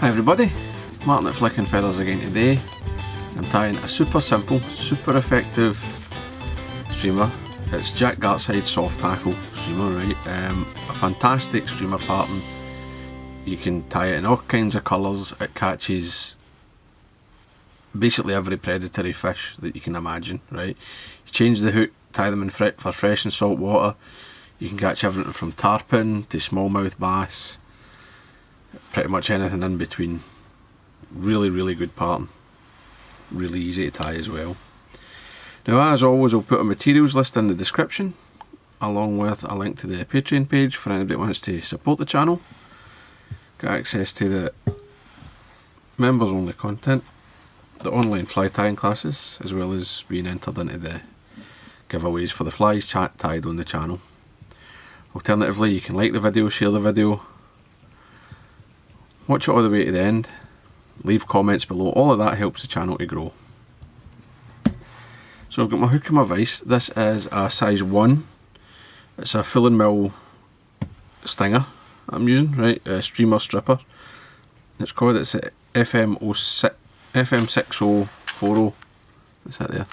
Hi everybody, Martyn at Flicking Feathers again today. I'm tying a super simple, super effective streamer. It's Jack Gartside soft hackle streamer, right? A fantastic streamer pattern. You can tie it in all kinds of colours. It catches basically every predatory fish that you can imagine, right? You change the hook, tie them in for fresh and salt water. You can catch everything from tarpon to smallmouth bass, pretty much anything in between. Really good pattern, really easy to tie as well. Now, as always, I'll put a materials list in the description, along with a link to the Patreon page for anybody that wants to support the channel, get access to the members only content, the online fly tying classes, as well as being entered into the giveaways for the flies tied on the channel. Alternatively, you can like the video, share the video, watch it all the way to the end, leave comments below. All of that helps the channel to grow. So I've got my hook and my vise. This is a size 1. It's a full and mill stinger I'm using, right? A streamer stripper. It's called, it's a FM6040. What's that there?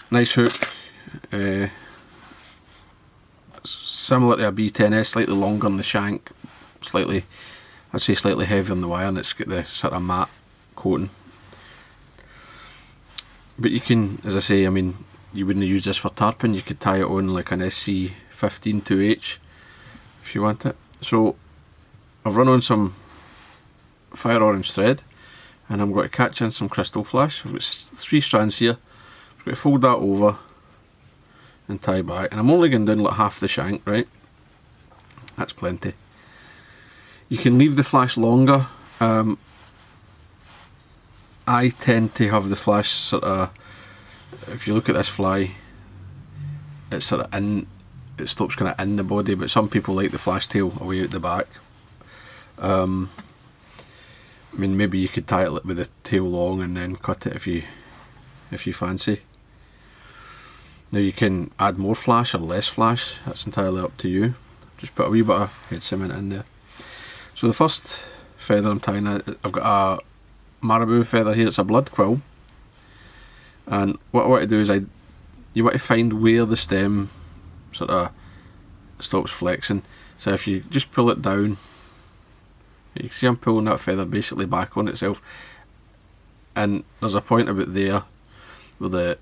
Nice hook. Similar to a B10S, slightly longer in the shank, I'd say slightly heavier on the wire, and it's got the sort of matte coating. But you can, as I say, I mean, you wouldn't use this for tarpon. You could tie it on like an SC15 2H if you want it. So I've run on some fire orange thread, and I'm going to catch in some crystal flash. I've got 3 strands here. I'm going to fold that over and tie back, and I'm only going down like half the shank, right? That's plenty. You can leave the flash longer. I tend to have the flash sort of, if you look at this fly, it's sort of in, it stops kind of in the body, but some people like the flash tail away at the back. I mean, maybe you could tie it with the tail long and then cut it if you fancy. Now you can add more flash or less flash, that's entirely up to you. Just put a wee bit of head cement in there. So the first feather I'm tying, I've got a Marabou feather here. It's a blood quill, and what I want to do is you want to find where the stem sort of stops flexing. So if you just pull it down, you can see I'm pulling that feather basically back on itself, and there's a point about there where the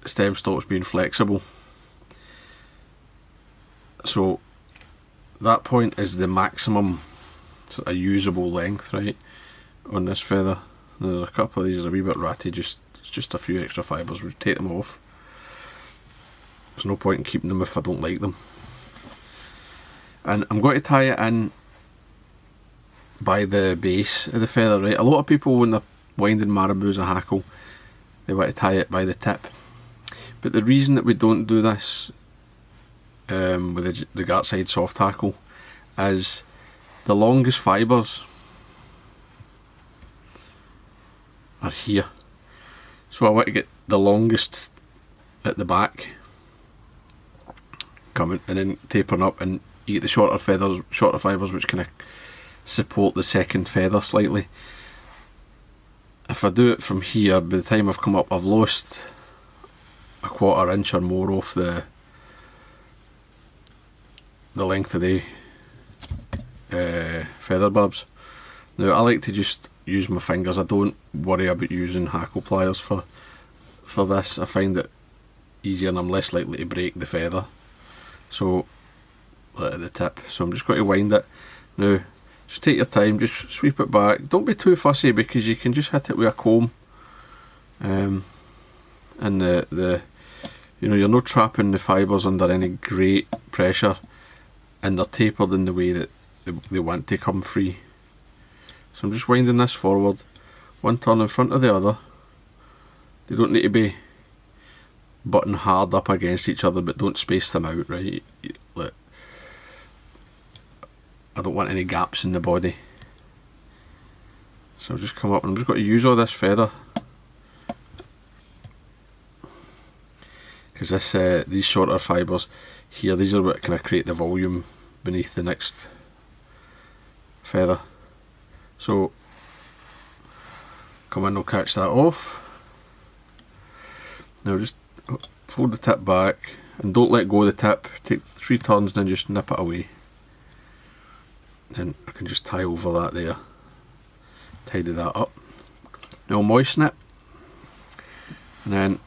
stem stops being flexible. So that point is the maximum sort of usable length, right, on this feather. And there's a couple of these are a wee bit ratty, it's just a few extra fibres. We'll take them off. There's no point in keeping them if I don't like them. And I'm going to tie it in by the base of the feather, right? A lot of people, when they're winding marabous or hackle, they want to tie it by the tip. But the reason that we don't do this with the Gartside soft hackle is the longest fibres are here. So I want to get the longest at the back coming, and then tapering up, and you get the shorter fibres which kind of support the second feather slightly. If I do it from here, by the time I've come up, I've lost a 1/4 inch or more off the length of the feather barbs. Now I like to just use my fingers. I don't worry about using hackle pliers for this. I find it easier and I'm less likely to break the feather. So at the tip. So I'm just going to wind it. Now just take your time, just sweep it back. Don't be too fussy, because you can just hit it with a comb, and the you know, you're not trapping the fibres under any great pressure, and they're tapered in the way that they want to come free. So I'm just winding this forward, one turn in front of the other. They don't need to be button hard up against each other, but don't space them out, right? I don't want any gaps in the body. So I'll just come up, and I'm just going to use all this feather, because these shorter fibres here, these are what kind of create the volume beneath the next feather. So come in, we'll catch that off. Now just fold the tip back and don't let go of the tip. Take 3 turns and then just nip it away. Then I can just tie over that there. Tidy that up. Now I'll moisten it. And then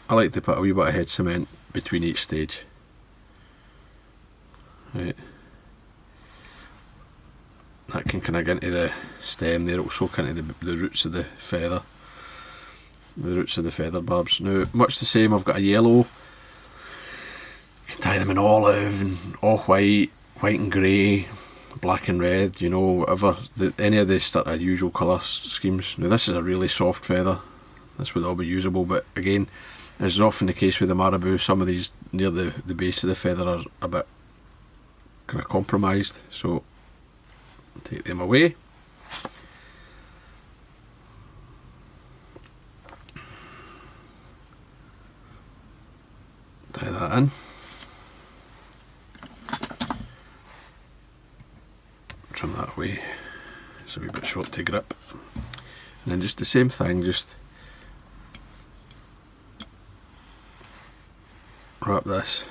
I like to put a wee bit of head cement between each stage. Right. That can kind of get into the stem there, it'll soak into the roots of the feather. The roots of the feather barbs. Now, much the same, I've got a yellow. You can tie them in olive and off-white, white and grey, black and red, you know, whatever. Any of the sort of usual colour schemes. Now, this is a really soft feather. This would all be usable, but again, as is often the case with the Marabou, some of these near the base of the feather are a bit kind of compromised. So, take them away. Tie that in. Trim that away. It's a wee bit short to grip. And then just the same thing, just wrap this.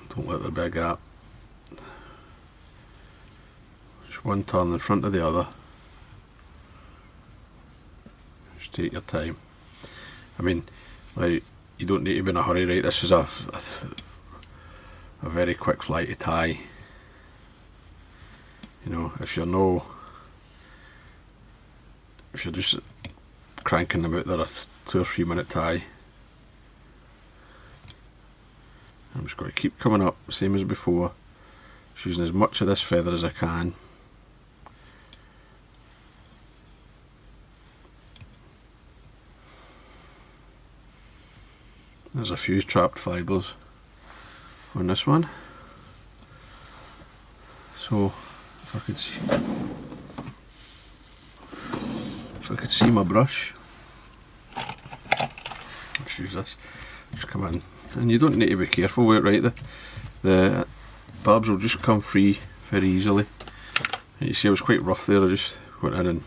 Don't let there be a gap. Just one turn in front of the other. Just take your time. I mean, like, you don't need to be in a hurry, right? This is a very quick fly to tie. You know, if you're just cranking them out there a 2 or 3 minute tie. I'm just going to keep coming up, same as before. Just using as much of this feather as I can. There's a few trapped fibres on this one. So if I could see my brush, let's use this. Just come in, and you don't need to be careful with it, right? The barbs will just come free very easily. And you see I was quite rough there. I just went in and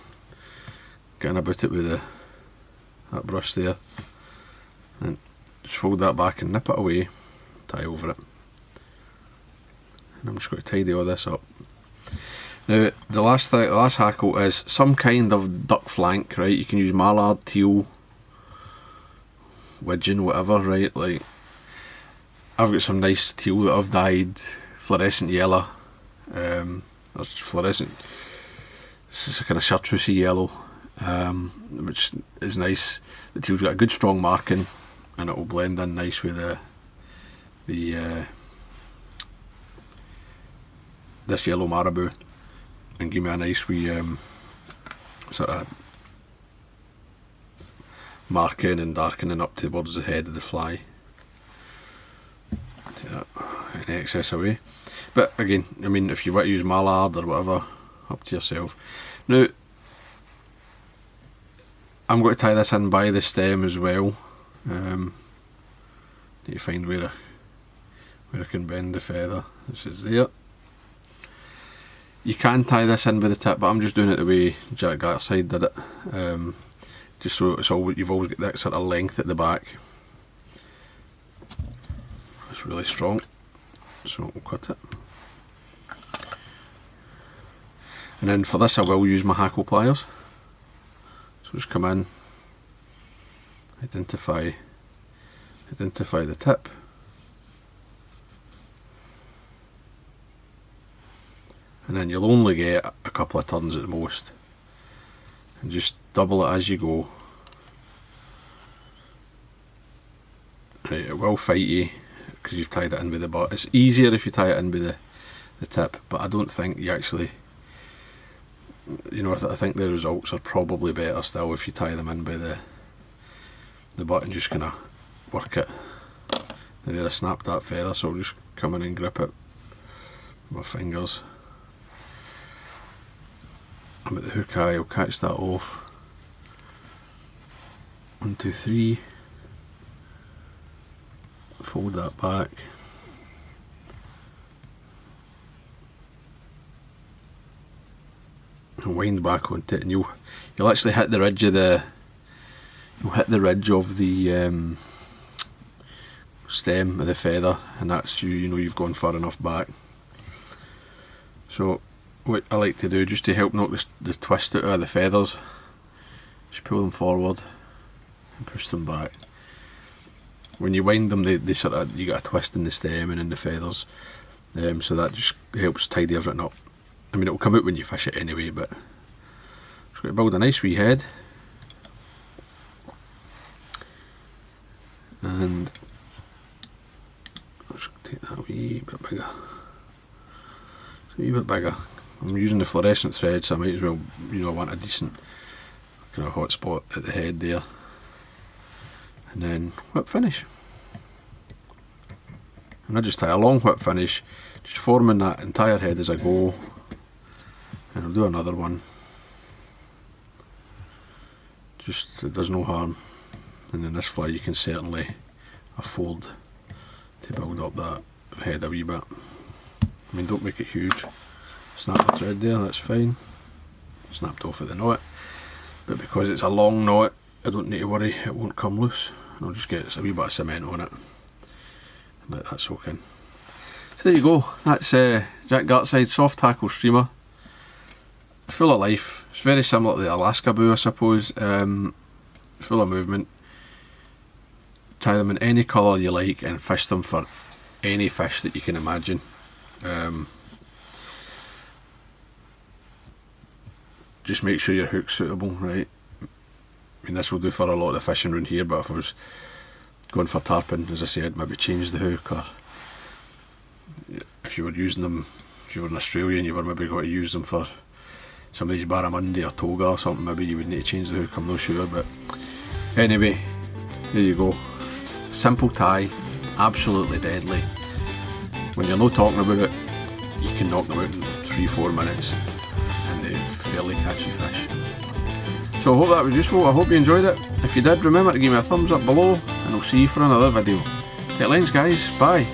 getting about it with that brush there, and just fold that back and nip it away, tie over it. And I'm just going to tidy all this up. Now the last hackle is some kind of duck flank, right? You can use mallard, teal, widgeon, whatever, right? Like, I've got some nice teal that I've dyed fluorescent yellow. That's fluorescent. This is a kind of chartreusey yellow, which is nice. The teal's got a good strong marking, and it will blend in nice with this yellow Marabou, and give me a nice wee sort of marking and darkening up towards the head of the fly. Take that any excess away. But again, I mean, if you want to use mallard or whatever, up to yourself. Now, I'm going to tie this in by the stem as well. Need to find where I can bend the feather. This is there. You can tie this in by the tip, but I'm just doing it the way Jack Gartside did it. Just so you've always got that sort of length at the back. It's really strong, so we'll cut it. And then for this I will use my Hackle pliers. So just come in, identify the tip. And then you'll only get a couple of turns at the most. And just double it as you go. Right, it will fight you because you've tied it in with the butt. It's easier if you tie it in with the tip, but I don't think you actually, you know, I think the results are probably better still if you tie them in by the butt and just kind of work it. And there I snapped that feather, so I'll just come in and grip it with my fingers. I'm at the hook eye, I'll catch that off. 1, 2, 3. Fold that back. and wind back onto it, and you'll actually hit the ridge of the stem of the feather, and that's you know you've gone far enough back. So what I like to do, just to help knock the twist out of the feathers, just pull them forward and push them back. When you wind them, they sort of, you get a twist in the stem and in the feathers, so that just helps tidy everything up. I mean, it'll come out when you fish it anyway, but just got to build a nice wee head, and let's take that a wee bit bigger. It's a wee bit bigger. I'm using the fluorescent thread, so I might as well, you know, I want a decent kind of hot spot at the head there, and then whip finish. And I just tie a long whip finish, just forming that entire head as I go, and I'll do another one. Just, it does no harm. And then this fly you can certainly afford to build up that head a wee bit. I mean, don't make it huge. Snap the thread there, that's fine. Snapped off at the knot, but because it's a long knot, I don't need to worry, it won't come loose. I'll just get a wee bit of cement on it and let that soak in. So there you go, that's Jack Gartside soft tackle streamer. Full of life. It's very similar to the Alaska boo, I suppose. Full of movement. Tie them in any colour you like and fish them for any fish that you can imagine. Just make sure your hook's suitable, right? I mean, this will do for a lot of the fishing around here, but if I was going for tarpon, as I said, maybe change the hook, or if you were using them, if you were in Australia and you were maybe going to use them for some of these barramundi or toga or something, maybe you would need to change the hook, I'm not sure, but anyway, there you go. Simple tie, absolutely deadly. When you're not talking about it, you can knock them out in 3-4 minutes and they're fairly catchy fish. So I hope that was useful, I hope you enjoyed it. If you did, remember to give me a thumbs up below, and I'll see you for another video. Take lines guys, bye.